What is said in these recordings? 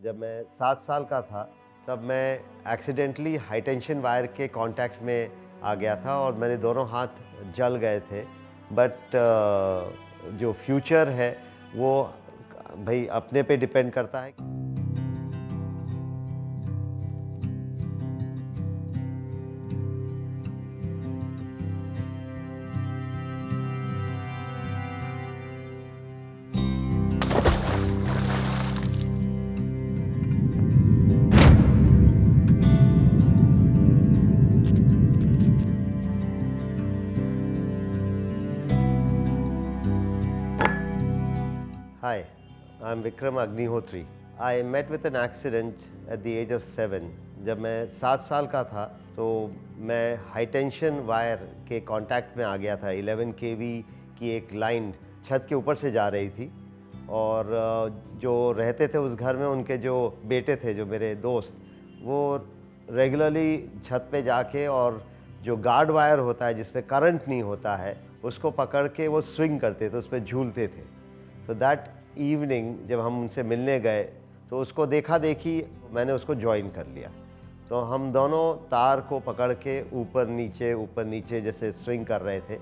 जब मैं 7 साल का था तब मैं एक्सीडेंटली हाई टेंशन वायर के कांटेक्ट में आ गया था और मेरे दोनों हाथ जल गए थे। बट जो फ्यूचर है वो भाई अपने पे डिपेंड करता है। Hi, I'm Vikram Agnihotri. I met with an accident at the age of 7. जब मैं 7 साल का था तो मैं हाई टेंशन वायर के कांटेक्ट में आ गया था। 11 केवी की एक लाइन छत के ऊपर से जा रही थी और जो रहते थे उस घर में उनके जो बेटे थे, जो मेरे दोस्त, वो रेगुलरली छत पे जाके और जो गार्ड वायर होता है जिसमें करंट नहीं होता है उसको पकड़ के वो स्विंग करते थे, उस पर झूलते थे। तो दैट इवनिंग जब हम उनसे मिलने गए तो उसको देखा देखी मैंने उसको ज्वाइन कर लिया। तो हम दोनों तार को पकड़ के ऊपर नीचे जैसे स्विंग कर रहे थे।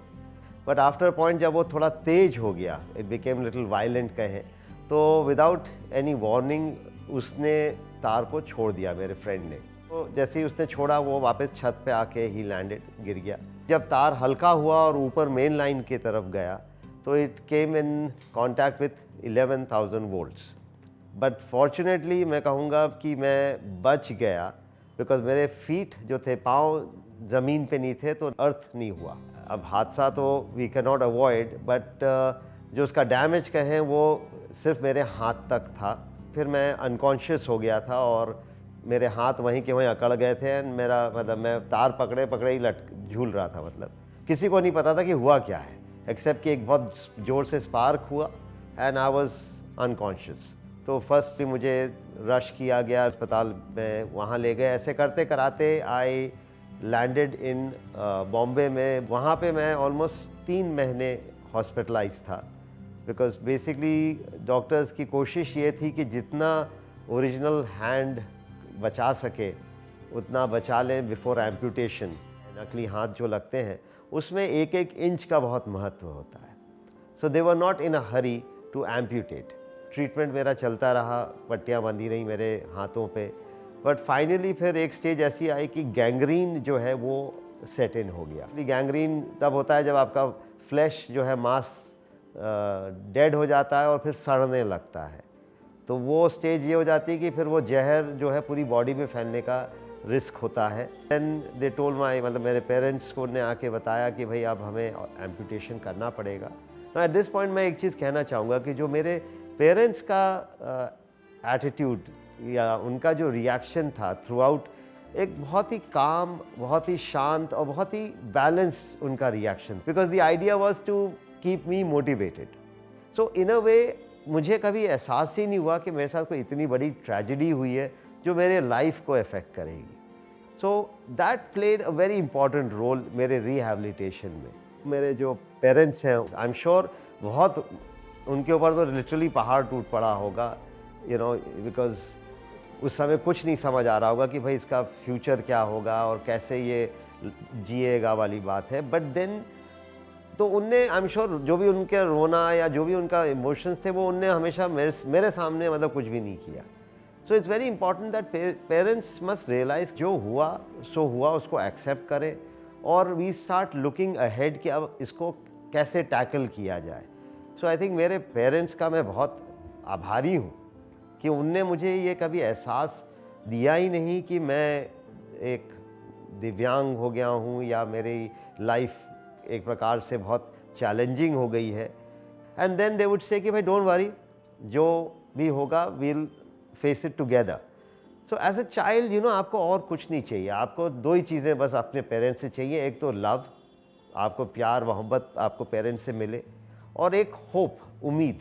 बट आफ्टर पॉइंट जब वो थोड़ा तेज हो गया, इट बिकेम लिटिल वायलेंट कहें, तो विदाउट एनी वार्निंग उसने तार को छोड़ दिया मेरे फ्रेंड ने। तो जैसे ही उसने छोड़ा वो वापस छत पे आके ही लैंडेड, गिर गया। जब तार हल्का हुआ और ऊपर मेन लाइन की तरफ गया तो it came in contact with 11,000 volts. But fortunately मैं कहूँगा कि मैं बच गया, बिकॉज मेरे फीट जो थे, पाँव ज़मीन पे नहीं थे, तो अर्थ नहीं हुआ। अब हादसा तो we can not avoid, but जो उसका डैमेज कहें वो सिर्फ मेरे हाथ तक था। फिर मैं अनकॉन्शियस हो गया था और मेरे हाथ वहीं के वहीं अकड़ गए थे एंड मेरा मतलब मैं तार पकड़े पकड़े ही झूल रहा था। मतलब किसी को नहीं पता था कि हुआ क्या है, एक्सेप्ट कि एक बहुत ज़ोर से स्पार्क हुआ एंड आई वाज अनकॉन्शियस। तो फर्स्ट से मुझे रश किया गया अस्पताल में, वहाँ ले गए। ऐसे करते कराते आई लैंडेड इन बॉम्बे में। वहाँ पे मैं ऑलमोस्ट 3 महीने हॉस्पिटलाइज था, बिकॉज बेसिकली डॉक्टर्स की कोशिश ये थी कि जितना ओरिजिनल हैंड बचा सके उतना बचा लें बिफोर एम्पुटेशन। नकली हाथ जो लगते हैं उसमें एक एक इंच का बहुत महत्व होता है। So they were not in a hurry to amputate. Treatment मेरा चलता रहा, पट्टियाँ बंधी रही मेरे हाथों पे। बट फाइनली फिर एक स्टेज ऐसी आई कि गैंग्रीन जो है वो सेट इन हो गया। गैंग्रीन तब होता है जब आपका फ्लैश जो है, मांस डेड हो जाता है और फिर सड़ने लगता है। तो वो स्टेज ये हो जाती है कि फिर वो जहर जो है पूरी बॉडी में फैलने का रिस्क होता है। देन दे टोल्ड माई, मतलब मेरे पेरेंट्स को ने आके बताया कि भाई अब हमें एम्पुटेशन करना पड़ेगा। एट दिस पॉइंट मैं एक चीज़ कहना चाहूँगा कि जो मेरे पेरेंट्स का एटीट्यूड या उनका जो रिएक्शन था थ्रू आउट, एक बहुत ही काम, बहुत ही शांत और बहुत ही बैलेंस उनका reaction, because the idea was to keep me motivated. So in a way मुझे कभी एहसास ही नहीं हुआ कि मेरे साथ कोई इतनी बड़ी ट्रेजेडी हुई है जो मेरे लाइफ को अफेक्ट करेगी। So that played a very important role मेरे रिहैबिलिटेशन में। मेरे जो पेरेंट्स हैं, आई एम श्योर बहुत उनके ऊपर तो लिटरली पहाड़ टूट पड़ा होगा, यू नो, बिकॉज उस समय कुछ नहीं समझ आ रहा होगा कि भाई इसका फ्यूचर क्या होगा और कैसे ये जिएगा वाली बात है। बट देन तो उनने, आई एम श्योर, जो भी उनके रोना या जो भी उनका इमोशंस थे वो उनने हमेशा मेरे सामने मतलब कुछ भी नहीं किया। So it's very important that parents must realize जो हुआ सो हुआ, उसको एक्सेप्ट करें और वी स्टार्ट लुकिंग अहेड कि अब इसको कैसे टैकल किया जाए। सो आई थिंक मेरे पेरेंट्स का मैं बहुत आभारी हूँ कि उनने मुझे ये कभी एहसास दिया ही नहीं कि मैं एक दिव्यांग हो गया हूँ या मेरी लाइफ एक प्रकार से बहुत चैलेंजिंग हो गई है। And then they would say कि भाई डोंट वरी, जो भी होगा we'll face it together. So as a child, you know, आपको और कुछ नहीं चाहिए। आपको 2 ही चीज़ें बस अपने पेरेंट्स से चाहिए। एक तो लव, आपको प्यार मोहब्बत आपको पेरेंट्स से मिले, और एक होप, उम्मीद।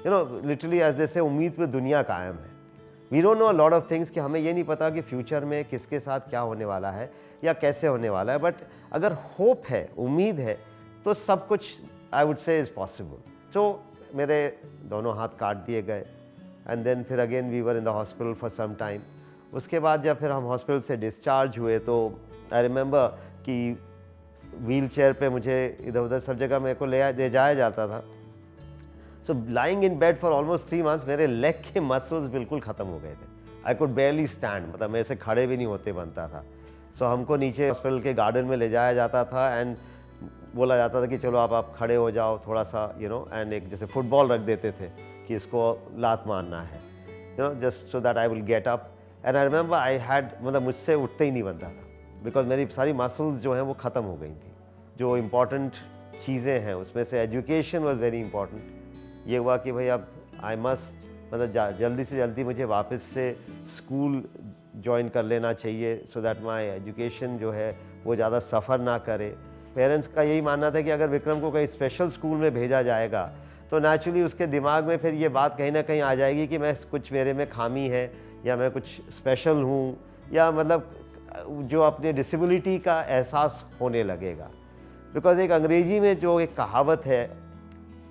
You know, literally as they say, उम्मीद पे दुनिया कायम है। We don't know a lot of things, कि हमें ये नहीं पता कि फ्यूचर में किसके साथ क्या होने वाला है या कैसे होने वाला है। बट अगर होप है, उम्मीद है, तो सब कुछ I would say is possible. So मेरे दोनों हाथ काट दिए गए एंड देन फिर again we were in the hospital for some time. उसके बाद जब फिर हम हॉस्पिटल से डिस्चार्ज हुए तो आई रिमेंबर कि व्हील चेयर पर मुझे इधर उधर सब जगह मेरे को ले जाया जाता था। So lying in bed for almost 3 months मेरे लेग के मसल्स बिल्कुल ख़त्म हो गए थे। आई कुड बेयरली स्टैंड, मतलब मेरे से खड़े भी नहीं होते बनता था। सो हमको नीचे हॉस्पिटल के गार्डन में ले जाया जाता था एंड बोला जाता था कि चलो आप खड़े हो जाओ थोड़ा सा, एंड एक जैसे फुटबॉल रख देते थे कि इसको लात मारना है, just so that I will get up. And I remember I had, मतलब मुझसे उठते ही नहीं बनता था, बिकॉज मेरी सारी मसल्स जो हैं वो ख़त्म हो गई थी। जो इम्पॉर्टेंट चीज़ें हैं उसमें से एजुकेशन वॉज वेरी इंपॉर्टेंट। ये हुआ कि भाई अब आई मस्ट, मतलब जल्दी से जल्दी मुझे वापस से स्कूल ज्वाइन कर लेना चाहिए सो दैट माई एजुकेशन जो है वो ज़्यादा सफ़र ना करे। पेरेंट्स का यही मानना था कि अगर विक्रम को कहीं स्पेशल स्कूल में भेजा जाएगा तो नेचुरली उसके दिमाग में फिर ये बात कहीं ना कहीं आ जाएगी कि मैं कुछ मेरे में खामी है या मैं कुछ स्पेशल हूँ, या मतलब जो अपने डिसेबिलिटी का एहसास होने लगेगा। बिकॉज एक अंग्रेजी में जो एक कहावत है,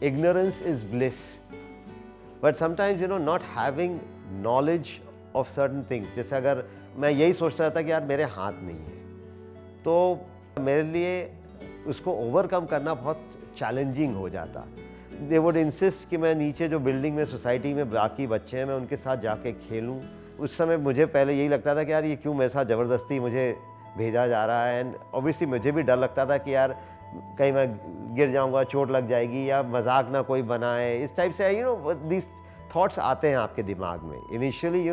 ignorance is bliss, but sometimes not having knowledge of certain things, जैसे अगर मैं यही सोच रहा था कि यार मेरे हाथ नहीं है, तो मेरे लिए उसको ओवरकम करना बहुत चैलेंजिंग हो जाता। दे वुड इंसिस्ट कि मैं नीचे जो बिल्डिंग में सोसाइटी में बाकी बच्चे हैं मैं उनके साथ जाके खेलूं। उस समय मुझे पहले यही लगता था कि यार ये क्यों मेरे साथ ज़बरदस्ती मुझे भेजा जा रहा है, एंड ऑब्वियसली मुझे भी डर लगता था कि यार कहीं मैं गिर जाऊंगा, चोट लग जाएगी, या मजाक ना कोई बनाए, इस टाइप से दिस थॉट्स आते हैं आपके दिमाग में। इनिशियली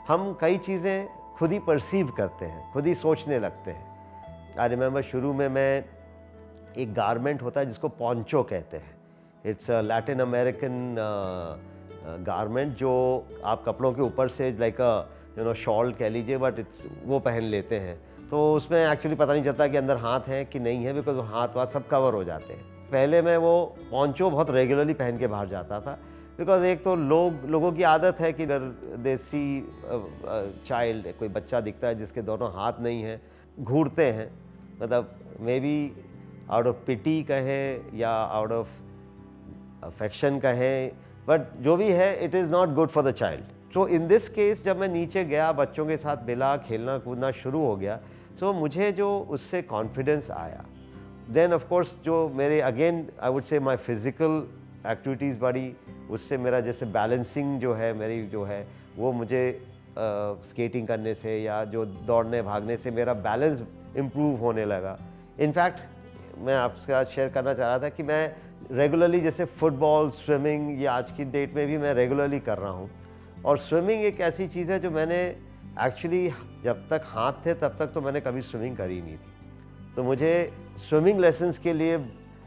हम कई चीज़ें खुद ही परसीव करते हैं, खुद ही सोचने लगते हैं। आई रिमेंबर शुरू में मैं, एक गारमेंट होता है जिसको पॉन्चो कहते हैं, it's a Latin American garment जो आप कपड़ों के ऊपर से लाइक अ शॉल कह लीजिए, बट इट्स वो पहन लेते हैं। तो उसमें एक्चुअली पता नहीं चलता कि अंदर हाथ है कि नहीं है, बिकॉज हाथ वाथ सब कवर हो जाते हैं। पहले मैं वो पॉन्चो बहुत रेगुलरली पहन के बाहर जाता था, बिकॉज एक तो लोगों की आदत है कि अगर देसी चाइल्ड, कोई बच्चा दिखता है जिसके दोनों हाथ नहीं हैं, घूरते हैं, मतलब maybe out of pity कहें या आउट ऑफ अफेक्शन कहें, बट जो भी है it is not good for the child. So in this case जब मैं नीचे गया, बच्चों के साथ मिला, खेलना कूदना शुरू हो गया, सो मुझे जो उससे कॉन्फिडेंस आया, देन ऑफ कोर्स जो मेरे अगेन आई वुड से माय फिज़िकल एक्टिविटीज़ बढ़ी, उससे मेरा जैसे बैलेंसिंग जो है मेरी जो है वो मुझे स्केटिंग करने से या जो दौड़ने भागने से मेरा बैलेंस इम्प्रूव होने लगा। इनफैक्ट मैं आपके साथ शेयर करना चाह रहा था कि मैं रेगुलरली जैसे फुटबॉल, स्विमिंग, ये आज की डेट में भी मैं रेगुलरली कर रहा हूँ। और स्विमिंग एक ऐसी चीज़ है जो मैंने एक्चुअली जब तक हाथ थे तब तक तो मैंने कभी स्विमिंग करी नहीं थी, तो मुझे स्विमिंग लेसन्स के लिए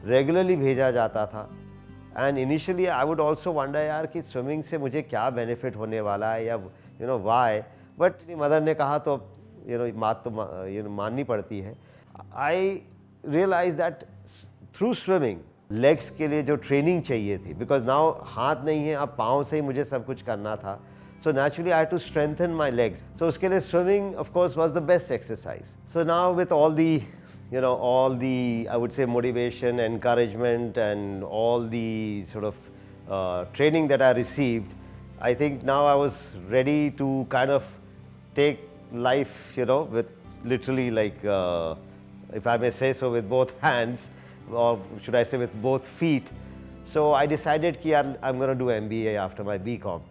रेगुलरली भेजा जाता था। And initially I would also wonder यार कि स्विमिंग से मुझे क्या बेनिफिट होने वाला है, या वाई, बट मदर ने कहा तो बात तो माननी पड़ती है। I realize that through swimming legs के लिए जो ट्रेनिंग चाहिए थी, बिकॉज नाउ हाथ नहीं है, अब पाँव से ही मुझे सब कुछ करना था, so naturally I had to strengthen my legs, so उसके लिए swimming of course was the best exercise. So now with all the I would say motivation, encouragement and all the sort of training that I received, I think now I was ready to kind of take life with literally like if I may say so, with both hands, or should I say with both feet. So I decided that I'm going to do MBA after my BCom.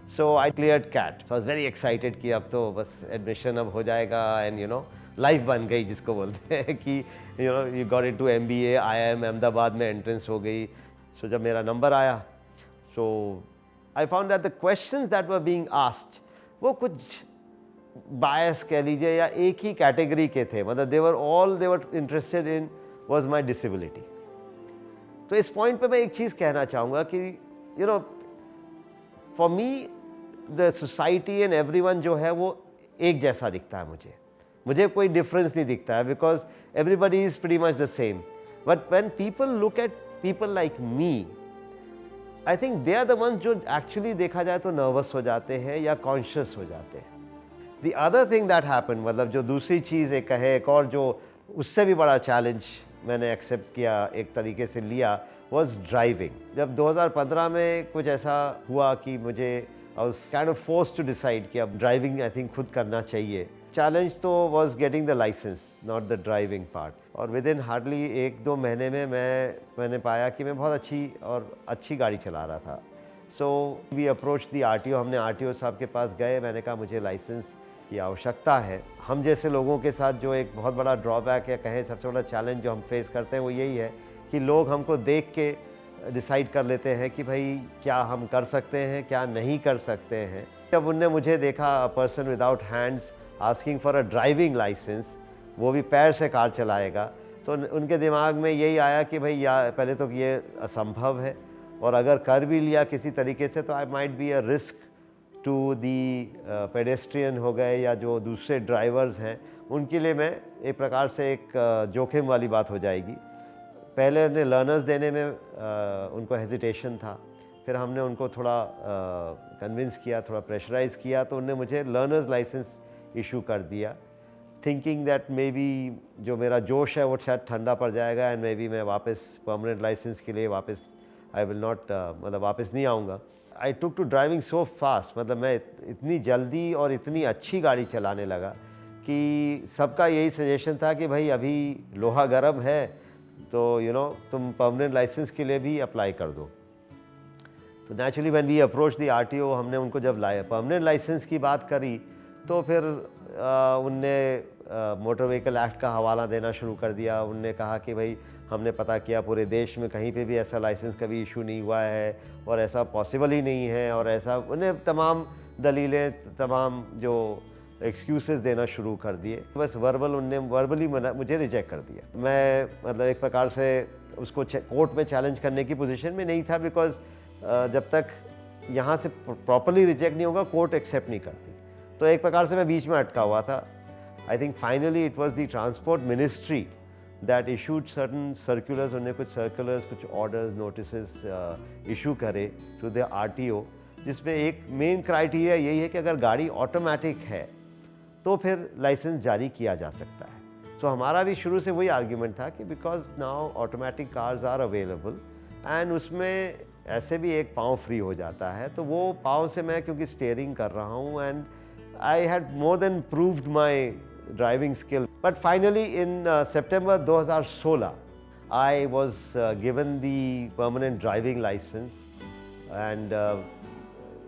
So I cleared CAT. So I was very excited कि अब तो बस admission अब हो जाएगा, and life बन गई जिसको बोलते हैं कि you got into MBA, IIM Ahmedabad में entrance हो गई. So जब मेरा number आया, so I found that the questions that were being asked वो कुछ bias कह लीजिए या एक ही category के थे, मतलब they were interested in was my disability. तो इस point पे मैं एक चीज़ कहना चाहूँगा कि for me the society and everyone जो है वो एक जैसा दिखता है, मुझे कोई difference नहीं दिखता है, because everybody is pretty much the same. But when people look at people like me, I think they are the ones जो actually देखा जाए तो nervous हो जाते हैं या conscious हो जाते हैं. The other thing that happened, मतलब जो दूसरी चीज़ एक और जो उससे भी बड़ा challenge मैंने एक्सेप्ट किया, एक तरीके से लिया, was ड्राइविंग. जब 2015 में कुछ ऐसा हुआ कि मुझे I was kind of forced to decide कि अब ड्राइविंग आई थिंक खुद करना चाहिए। चैलेंज तो was getting the licence, not the driving part. और विद इन हार्डली 1-2 महीने में मैंने पाया कि मैं बहुत अच्छी गाड़ी चला रहा था। So we approach the RTO, हमने आरटीओ साहब के पास गए, मैंने कहा मुझे लाइसेंस की आवश्यकता है। हम जैसे लोगों के साथ जो एक बहुत बड़ा ड्रॉबैक या कहें सबसे बड़ा चैलेंज जो हम फेस करते हैं वो यही है कि लोग हमको देख के डिसाइड कर लेते हैं कि भाई क्या हम कर सकते हैं, क्या नहीं कर सकते हैं। जब उनने मुझे देखा, a person without hands asking for a driving licence, वो भी पैर से कार चलाएगा, तो उनके दिमाग में यही आया कि भाई पहले तो ये असंभव है, और अगर कर भी लिया किसी तरीके से तो I might be a risk to the pedestrian हो गए या जो दूसरे ड्राइवर्स हैं उनके लिए मैं एक प्रकार से एक जोखिम वाली बात हो जाएगी। पहले उन्हें लर्नर्स देने में उनको हेजिटेशन था, फिर हमने उनको थोड़ा कन्विंस किया, थोड़ा प्रेशराइज़ किया, तो उन्होंने मुझे लर्नर्स लाइसेंस इशू कर दिया, थिंकिंग दैट मे बी जो मेरा जोश है वो शायद ठंडा पड़ जाएगा एंड मे बी मैं वापस परमानेंट लाइसेंस के लिए वापस आई विल नॉट मतलब वापस नहीं आऊँगा। आई टुक टू ड्राइविंग सो फास्ट, मतलब मैं इतनी जल्दी और इतनी अच्छी गाड़ी चलाने लगा कि सबका यही सजेशन था कि भाई अभी लोहा गर्म है तो तुम परमानेंट लाइसेंस के लिए भी अप्लाई कर दो। तो naturally when we approach the RTO, हमने उनको जब परमानेंट लाइसेंस की बात करी तो फिर उनने मोटर व्हीकल एक्ट का हवाला देना शुरू कर दिया। उनने कहा कि भाई हमने पता किया पूरे देश में कहीं पे भी ऐसा लाइसेंस कभी इशू नहीं हुआ है और ऐसा पॉसिबल ही नहीं है, और ऐसा उन्हें तमाम दलीलें, तमाम जो एक्सक्यूज़ेस देना शुरू कर दिए। बस उनने वर्बली मुझे रिजेक्ट कर दिया। मैं मतलब एक प्रकार से उसको कोर्ट में चैलेंज करने की पोजीशन में नहीं था, बिकॉज जब तक यहाँ से प्रॉपरली रिजेक्ट नहीं होगा कोर्ट एक्सेप्ट नहीं करती। तो एक प्रकार से मैं बीच में अटका हुआ था। I think finally it was the transport ministry that issued certain circulars, उन्होंने कुछ सर्कुलर्स, कुछ ऑर्डर्स, नोटिसेस इशू करे टू द आरटीओ, जिसमें एक मेन क्राइटेरिया यही है कि अगर गाड़ी ऑटोमेटिक है तो फिर लाइसेंस जारी किया जा सकता है। सो हमारा भी शुरू से वही आर्ग्यूमेंट था कि because now automatic cars are available and उसमें ऐसे भी एक पाँव फ्री हो जाता है, तो वो पाँव से मैं क्योंकि स्टीयरिंग कर रहा हूँ and I had more than proved my driving skill. But finally in September 2016 I was given the permanent driving license and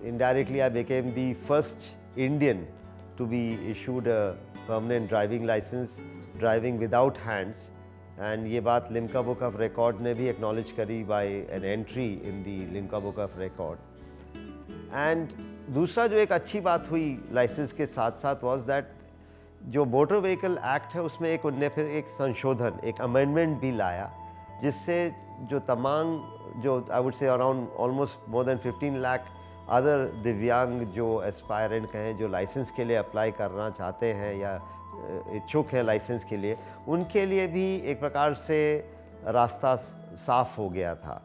indirectly I became the first Indian to be issued a permanent driving license driving without hands, and ये बात Limca book of record ने भी acknowledge करी by an entry in the Limca book of record. And दूसरा जो एक अच्छी बात हुई लाइसेंस के साथ साथ वाज दैट जो मोटर व्हीकल एक्ट है उसमें उनने फिर एक संशोधन, एक अमेंडमेंट भी लाया, जिससे जो तमाम जो आई वुड से around almost more than 15 lakh other दिव्यांग जो एस्पायरेंट कहें, जो लाइसेंस के लिए अप्लाई करना चाहते हैं या इच्छुक हैं लाइसेंस के लिए, उनके लिए भी एक प्रकार से रास्ता साफ हो गया था।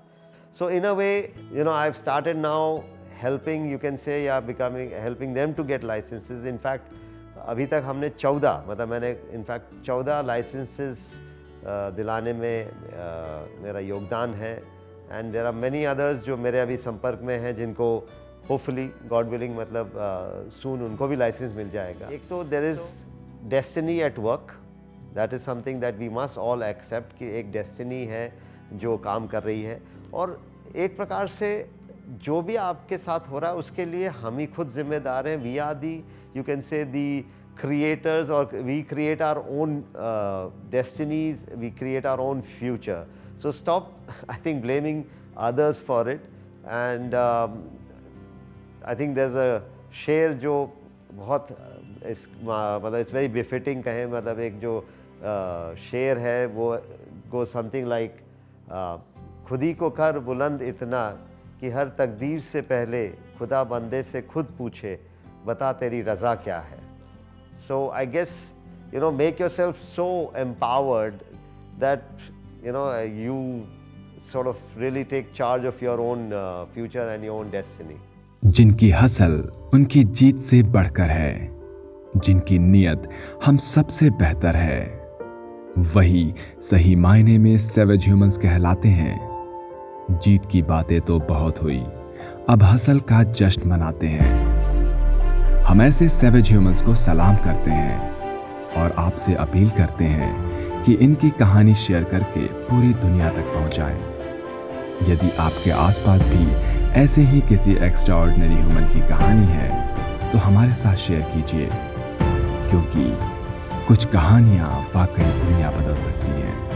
So in a way I have started now helping, you can say, या helping them to get licenses. In fact अभी तक हमने 14, मतलब मैंने इनफैक्ट 14 लाइसेंसेस दिलाने में मेरा योगदान है, and there are many others जो मेरे अभी संपर्क में हैं, जिनको होपफुली गॉड विलिंग मतलब सून उनको भी लाइसेंस मिल जाएगा। एक तो there is destiny at work, that is something that we must all accept कि एक डेस्टिनी है जो काम कर रही है, और एक प्रकार से जो भी आपके साथ हो रहा है उसके लिए हम ही खुद जिम्मेदार हैं। We are the, you can say the creators, or we create our own destinies, we create our own future. So stop I think blaming others for it, and I think there's a शेर जो बहुत मतलब it's very befitting कहें, मतलब एक जो शेर है वो गो समथिंग लाइक खुद ही को कर बुलंद इतना कि हर तकदीर से पहले खुदा बंदे से खुद पूछे बता तेरी रज़ा क्या है। So I guess make yourself so empowered that you sort of really take charge of your own future and your own destiny. जिनकी हसल उनकी जीत से बढ़कर है, जिनकी नीयत हम सबसे बेहतर है, वही सही मायने में सेवेज ह्यूमंस कहलाते हैं। जीत की बातें तो बहुत हुई, अब हसल का जश्न मनाते हैं। हम ऐसे सैवेज ह्यूमंस को सलाम करते हैं और आपसे अपील करते हैं कि इनकी कहानी शेयर करके पूरी दुनिया तक पहुंचाएं। यदि आपके आसपास भी ऐसे ही किसी एक्स्ट्राऑर्डिनरी ह्यूमन की कहानी है तो हमारे साथ शेयर कीजिए, क्योंकि कुछ कहानियां वाकई दुनिया बदल सकती हैं।